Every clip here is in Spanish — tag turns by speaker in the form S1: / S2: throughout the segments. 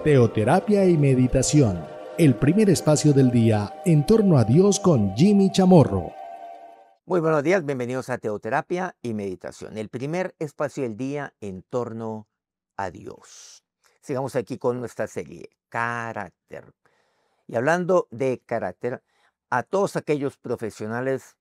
S1: Teoterapia y meditación, el primer espacio del día en torno a Dios con Jimmy Chamorro.
S2: Muy buenos días, bienvenidos a Teoterapia y Meditación, el primer espacio del día en torno a Dios. Sigamos aquí con nuestra serie, Carácter. Y hablando de carácter, a todos aquellos profesionales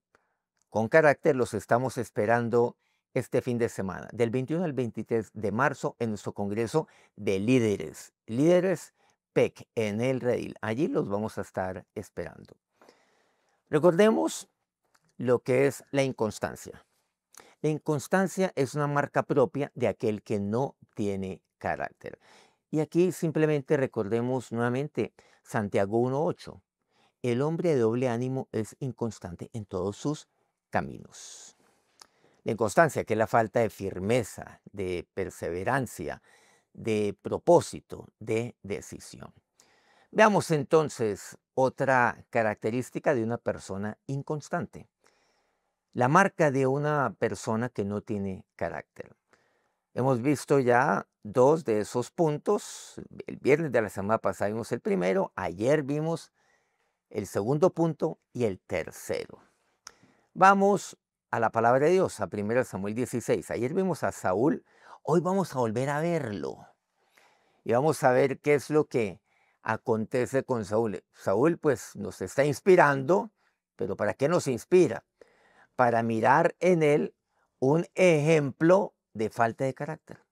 S2: con carácter los estamos esperando este fin de semana, del 21 al 23 de marzo, en nuestro Congreso de Líderes PEC en el Redil. Allí los vamos a estar esperando. Recordemos lo que es la inconstancia. La inconstancia es una marca propia de aquel que no tiene carácter. Y aquí simplemente recordemos nuevamente Santiago 1:8. El hombre de doble ánimo es inconstante en todos sus caminos. La inconstancia, que es la falta de firmeza, de perseverancia, de propósito, de decisión. Veamos entonces otra característica de una persona inconstante. La marca de una persona que no tiene carácter. Hemos visto ya dos de esos puntos. El viernes de la semana pasada vimos el primero, ayer vimos el segundo punto y el tercero. Vamos a la palabra de Dios, a 1 Samuel 16. Ayer vimos a Saúl, hoy vamos a volver a verlo. Y vamos a ver qué es lo que acontece con Saúl. Saúl pues nos está inspirando, pero ¿para qué nos inspira? Para mirar en él un ejemplo de falta de carácter.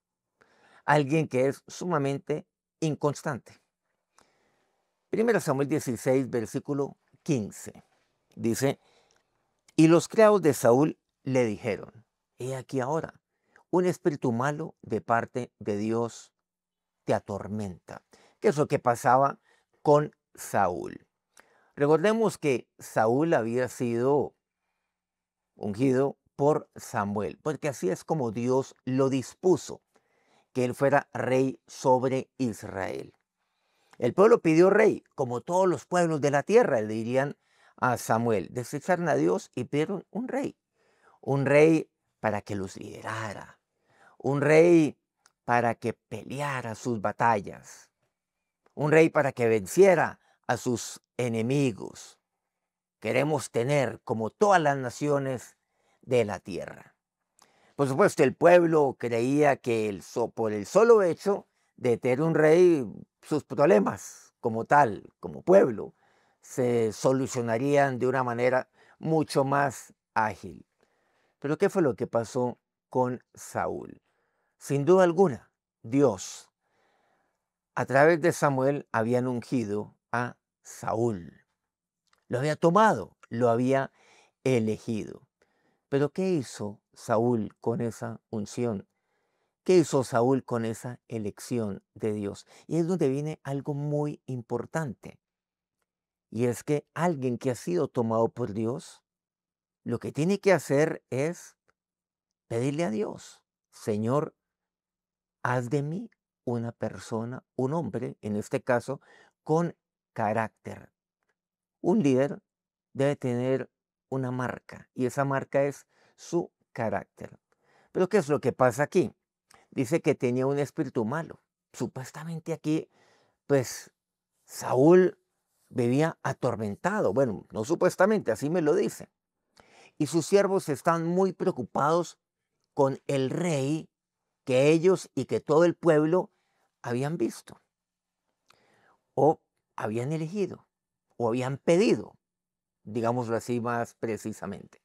S2: Alguien que es sumamente inconstante. 1 Samuel 16, versículo 15. Dice, y los criados de Saúl le dijeron, he aquí ahora, un espíritu malo de parte de Dios te atormenta. ¿Qué es lo que pasaba con Saúl? Recordemos que Saúl había sido ungido por Samuel, porque así es como Dios lo dispuso, que él fuera rey sobre Israel. El pueblo pidió rey, como todos los pueblos de la tierra, le dirían a Samuel. Desecharon a Dios y pidieron un rey para que los liderara, un rey para que peleara sus batallas, un rey para que venciera a sus enemigos. Queremos tener como todas las naciones de la tierra. Por supuesto, el pueblo creía que por el solo hecho de tener un rey, sus problemas como tal, como pueblo, se solucionarían de una manera mucho más ágil. Pero ¿qué fue lo que pasó con Saúl? Sin duda alguna, Dios, a través de Samuel, habían ungido a Saúl. Lo había tomado, lo había elegido. Pero ¿qué hizo Saúl con esa unción? ¿Qué hizo Saúl con esa elección de Dios? Y es donde viene algo muy importante. Y es que alguien que ha sido tomado por Dios, lo que tiene que hacer es pedirle a Dios, Señor, haz de mí una persona, un hombre, en este caso, con carácter. Un líder debe tener una marca y esa marca es su carácter. Pero ¿qué es lo que pasa aquí? Dice que tenía un espíritu malo. Supuestamente aquí, pues, Saúl vivía atormentado. Bueno, no supuestamente, así me lo dice. Y sus siervos están muy preocupados con el rey que ellos y que todo el pueblo habían visto, o habían elegido, o habían pedido, digámoslo así más precisamente.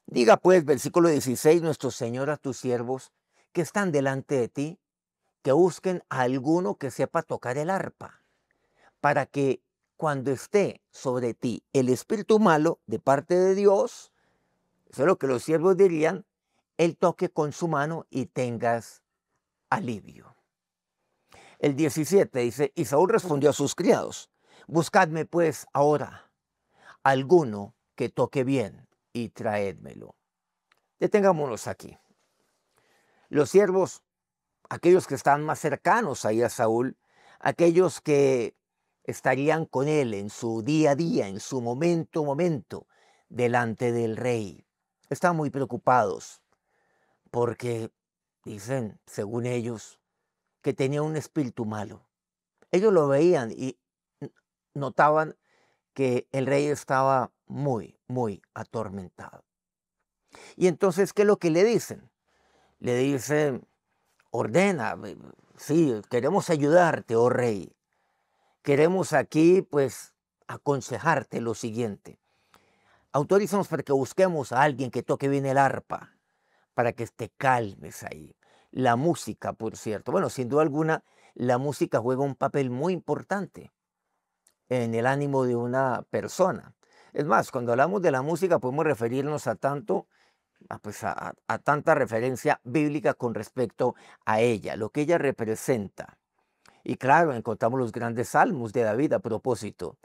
S2: Diga pues, versículo 16, nuestro Señor a tus siervos que están delante de ti, que busquen a alguno que sepa tocar el arpa, para que cuando esté sobre ti el espíritu malo de parte de Dios, eso es lo que los siervos dirían, él toque con su mano y tengas alivio. El 17 dice, y Saúl respondió a sus criados, buscadme pues ahora alguno que toque bien y traédmelo. Detengámonos aquí. Los siervos, aquellos que están más cercanos ahí a Saúl, aquellos que estarían con él en su día a día, en su momento, delante del rey, están muy preocupados porque dicen, según ellos, que tenía un espíritu malo. Ellos lo veían y notaban que el rey estaba muy, muy atormentado. Y entonces, ¿qué es lo que le dicen? Le dicen, ordena, sí, queremos ayudarte, oh rey. Queremos aquí, pues, aconsejarte lo siguiente. Autorízanos para que busquemos a alguien que toque bien el arpa, para que te calmes ahí. La música, por cierto. Bueno, sin duda alguna, la música juega un papel muy importante en el ánimo de una persona. Es más, cuando hablamos de la música podemos referirnos a tanto, pues a tanta referencia bíblica con respecto a ella, lo que ella representa. Y claro, encontramos los grandes salmos de David a propósito,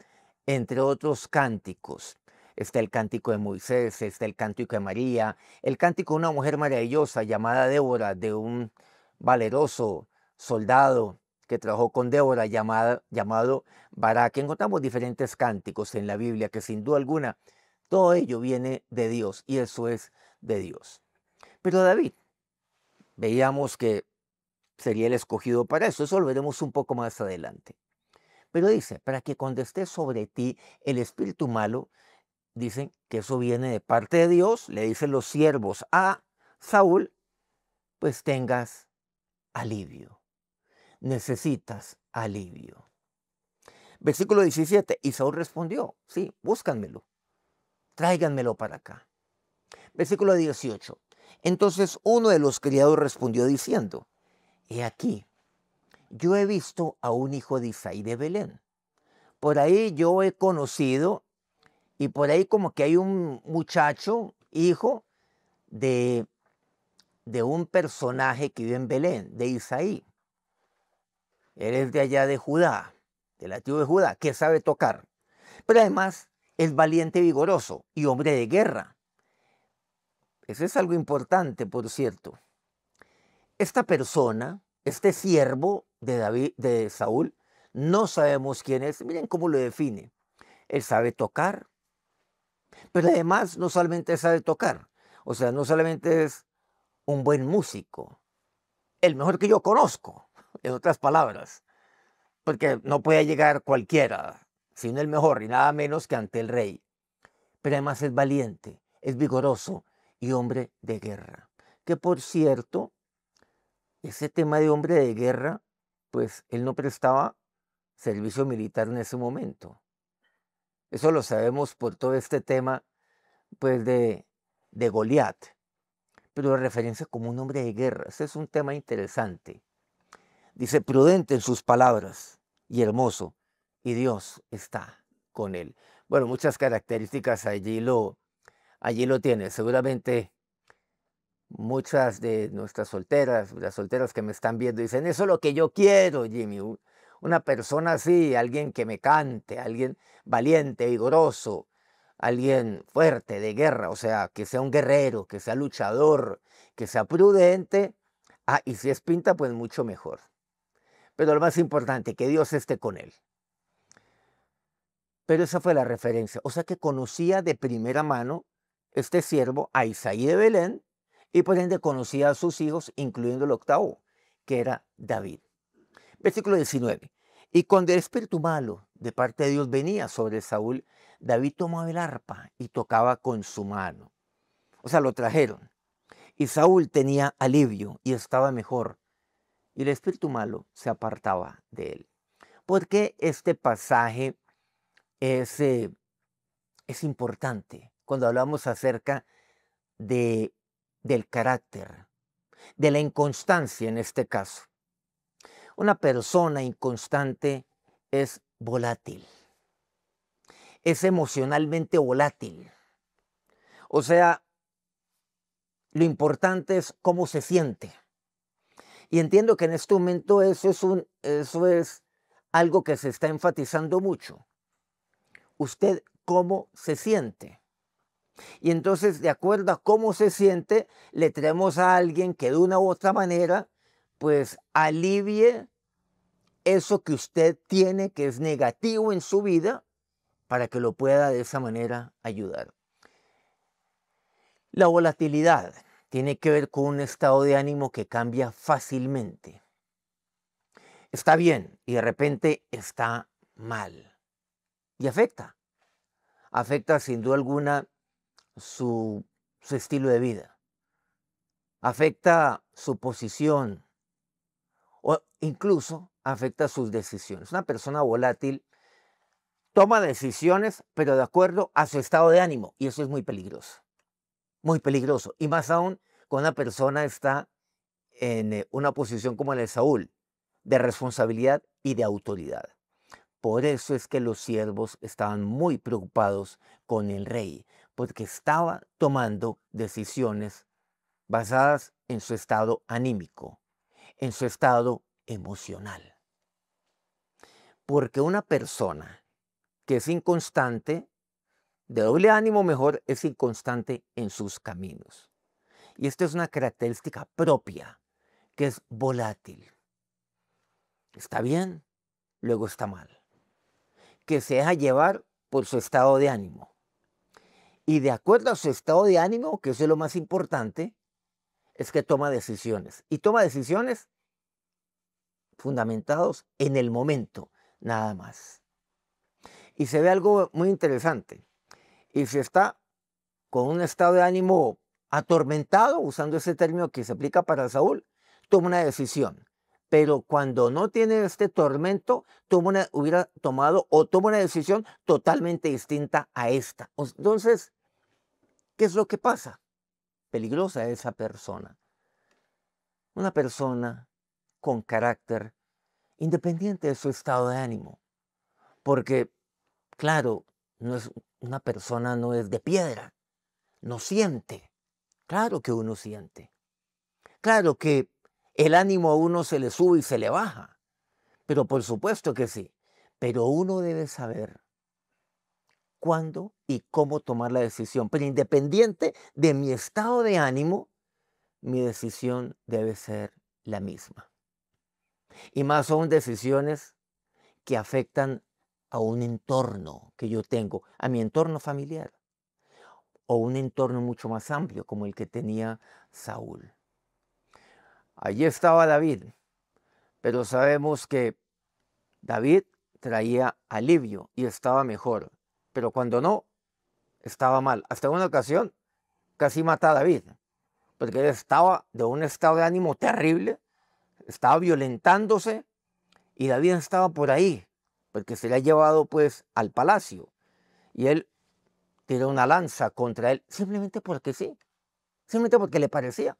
S2: entre otros cánticos. Está el cántico de Moisés, está el cántico de María, el cántico de una mujer maravillosa llamada Débora, de un valeroso soldado que trabajó con Débora llamado Barak. Encontramos diferentes cánticos en la Biblia que sin duda alguna todo ello viene de Dios y eso es de Dios. Pero David, veíamos que sería el escogido para eso. Eso lo veremos un poco más adelante. Pero dice, para que cuando esté sobre ti el espíritu malo, dicen que eso viene de parte de Dios, le dicen los siervos a Saúl, pues tengas alivio. Necesitas alivio. Versículo 17, y Saúl respondió, sí, búscanmelo, tráiganmelo para acá. Versículo 18, entonces uno de los criados respondió diciendo, he aquí, yo he visto a un hijo de Isaí de Belén. Por ahí yo he conocido y por ahí como que hay un muchacho, hijo de un personaje que vive en Belén, de Isaí. Él es de allá de Judá, de la tribu de Judá, que sabe tocar. Pero además es valiente y vigoroso y hombre de guerra. Eso es algo importante, por cierto. Esta persona, este siervo de David, de Saúl, no sabemos quién es. Miren cómo lo define. Él sabe tocar, pero además no solamente sabe tocar. O sea, no solamente es un buen músico, el mejor que yo conozco, en otras palabras, porque no puede llegar cualquiera, sino el mejor y nada menos que ante el rey. Pero además es valiente, es vigoroso y hombre de guerra. Que por cierto, ese tema de hombre de guerra, pues él no prestaba servicio militar en ese momento. Eso lo sabemos por todo este tema, pues de Goliat, pero de referencia como un hombre de guerra. Ese es un tema interesante. Dice, prudente en sus palabras y hermoso, y Dios está con él. Bueno, muchas características allí lo tiene. Seguramente muchas de nuestras solteras, las solteras que me están viendo, dicen, eso es lo que yo quiero, Jimmy. Una persona así, alguien que me cante, alguien valiente, vigoroso, alguien fuerte, de guerra, o sea, que sea un guerrero, que sea luchador, que sea prudente. Ah, y si es pinta, pues mucho mejor. Pero lo más importante, que Dios esté con él. Pero esa fue la referencia. O sea que conocía de primera mano este siervo a Isaí de Belén y por ende conocía a sus hijos, incluyendo el octavo, que era David. Versículo 19. Y cuando el espíritu malo de parte de Dios venía sobre Saúl, David tomaba el arpa y tocaba con su mano. O sea, lo trajeron. Y Saúl tenía alivio y estaba mejor. Y el espíritu malo se apartaba de él. ¿Por qué este pasaje es importante cuando hablamos acerca de, del carácter, de la inconstancia en este caso? Una persona inconstante es volátil, es emocionalmente volátil. O sea, lo importante es cómo se siente. Y entiendo que en este momento eso es algo que se está enfatizando mucho. Usted cómo se siente. Y entonces, de acuerdo a cómo se siente, le traemos a alguien que de una u otra manera, pues alivie eso que usted tiene que es negativo en su vida para que lo pueda de esa manera ayudar. La volatilidad tiene que ver con un estado de ánimo que cambia fácilmente. está bien y de repente está mal. Y afecta sin duda alguna su estilo de vida, afecta su posición o incluso afecta sus decisiones. Una persona volátil toma decisiones, pero de acuerdo a su estado de ánimo, y eso es muy peligroso, y más aún cuando una persona está en una posición como la de Saúl, de responsabilidad y de autoridad. Por eso es que los siervos estaban muy preocupados con el rey, porque estaba tomando decisiones basadas en su estado anímico, en su estado emocional. Porque una persona que es inconstante, de doble ánimo mejor, es inconstante en sus caminos. Y esta es una característica propia, que es volátil. Está bien, luego está mal. Que se deja llevar por su estado de ánimo. Y de acuerdo a su estado de ánimo, que eso es lo más importante, es que toma decisiones. Y toma decisiones fundamentados en el momento, nada más. Y se ve algo muy interesante. Y si está con un estado de ánimo atormentado, usando ese término que se aplica para Saúl, toma una decisión. Pero cuando no tiene este tormento, hubiera tomado o toma una decisión totalmente distinta a esta. Entonces, ¿qué es lo que pasa? Peligrosa esa persona. Una persona con carácter independiente de su estado de ánimo. Porque, claro, una persona no es de piedra, no siente. Claro que uno siente. Claro que el ánimo a uno se le sube y se le baja. Pero por supuesto que sí. Pero uno debe saber cuándo y cómo tomar la decisión. Pero independiente de mi estado de ánimo, mi decisión debe ser la misma. Y más son decisiones que afectan a un entorno que yo tengo, a mi entorno familiar, o un entorno mucho más amplio como el que tenía Saúl. Allí estaba David, pero sabemos que David traía alivio y estaba mejor, pero cuando no, estaba mal. Hasta una ocasión casi mata a David, porque él estaba de un estado de ánimo terrible, estaba violentándose y David estaba por ahí, porque se le ha llevado pues al palacio y él tiró una lanza contra él simplemente porque sí, simplemente porque le parecía.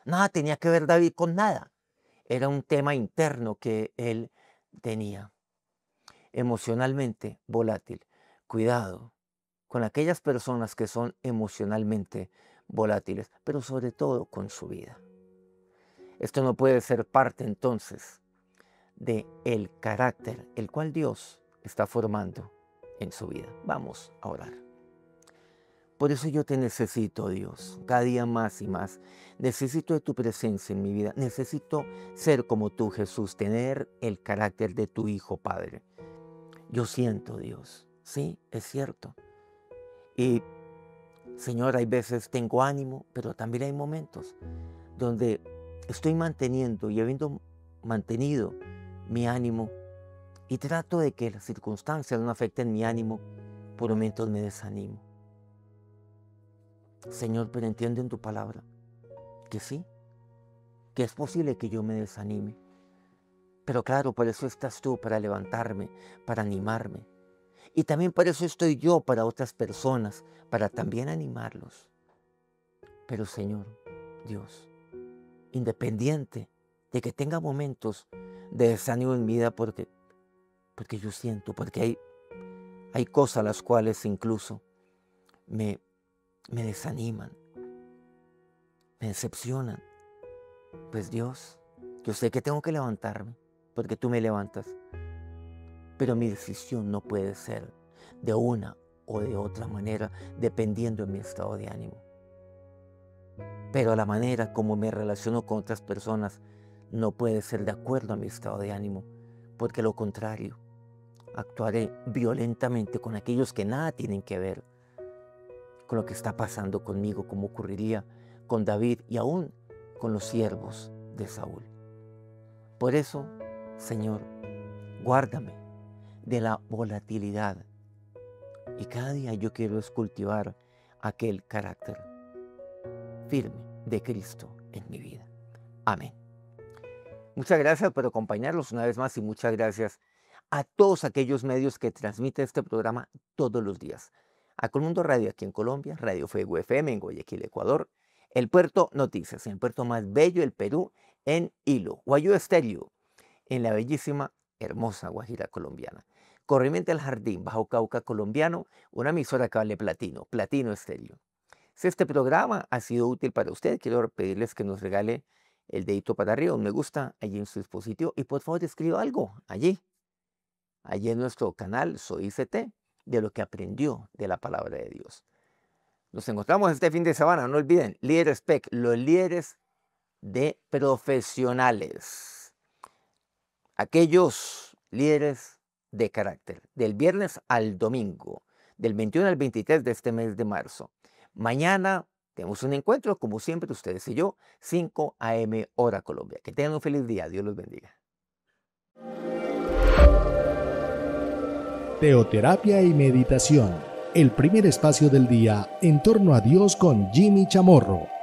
S2: Nada tenía que ver David con nada. Era un tema interno que él tenía. Emocionalmente volátil. Cuidado con aquellas personas que son emocionalmente volátiles, pero sobre todo con su vida. Esto no puede ser parte entonces de el carácter el cual Dios está formando en su vida. Vamos a orar. Por eso yo te necesito, Dios, cada día más y más. Necesito de tu presencia en mi vida. Necesito ser como tú, Jesús, tener el carácter de tu Hijo, Padre. Yo siento, Dios, sí, es cierto. Y, Señor, hay veces tengo ánimo, pero también hay momentos donde estoy manteniendo y habiendo mantenido mi ánimo y trato de que las circunstancias no afecten mi ánimo, por momentos me desanimo. Señor, pero entiendo en tu palabra que sí, que es posible que yo me desanime. Pero claro, por eso estás tú, para levantarme, para animarme. Y también por eso estoy yo para otras personas, para también animarlos. Pero Señor, Dios, independiente de que tenga momentos de desánimo en mi vida, porque yo siento, porque hay cosas las cuales incluso me desaniman, me decepcionan. Pues Dios, yo sé que tengo que levantarme, porque tú me levantas. Pero mi decisión no puede ser de una o de otra manera, dependiendo de mi estado de ánimo. Pero la manera como me relaciono con otras personas no puede ser de acuerdo a mi estado de ánimo, porque lo contrario, actuaré violentamente con aquellos que nada tienen que ver con lo que está pasando conmigo, como ocurriría con David y aún con los siervos de Saúl. Por eso, Señor, guárdame de la volatilidad. Y cada día yo quiero es cultivar aquel carácter firme de Cristo en mi vida. Amén. Muchas gracias por acompañarlos una vez más y muchas gracias a todos aquellos medios que transmiten este programa todos los días. A Colmundo Radio aquí en Colombia, Radio Fuego FM en Guayaquil, Ecuador, El Puerto Noticias, en el puerto más bello del Perú, en Hilo, Guayú Estéreo, en la bellísima, hermosa Guajira colombiana. Corriente del Jardín, Bajo Cauca colombiano, una emisora que vale platino, Platino Estéreo. Si este programa ha sido útil para usted, quiero pedirles que nos regale el dedito para arriba, un me gusta allí en su dispositivo y por favor escriba algo allí en nuestro canal Soy ICT, de lo que aprendió de la palabra de Dios. Nos encontramos este fin de semana, no olviden, Líderes PEC, los líderes de profesionales, aquellos líderes de carácter, del viernes al domingo, del 21 al 23 de este mes de marzo. Mañana tenemos un encuentro, como siempre, ustedes y yo, 5 a.m. hora Colombia. Que tengan un feliz día. Dios los bendiga.
S1: Teoterapia y meditación. El primer espacio del día en torno a Dios con Jimmy Chamorro.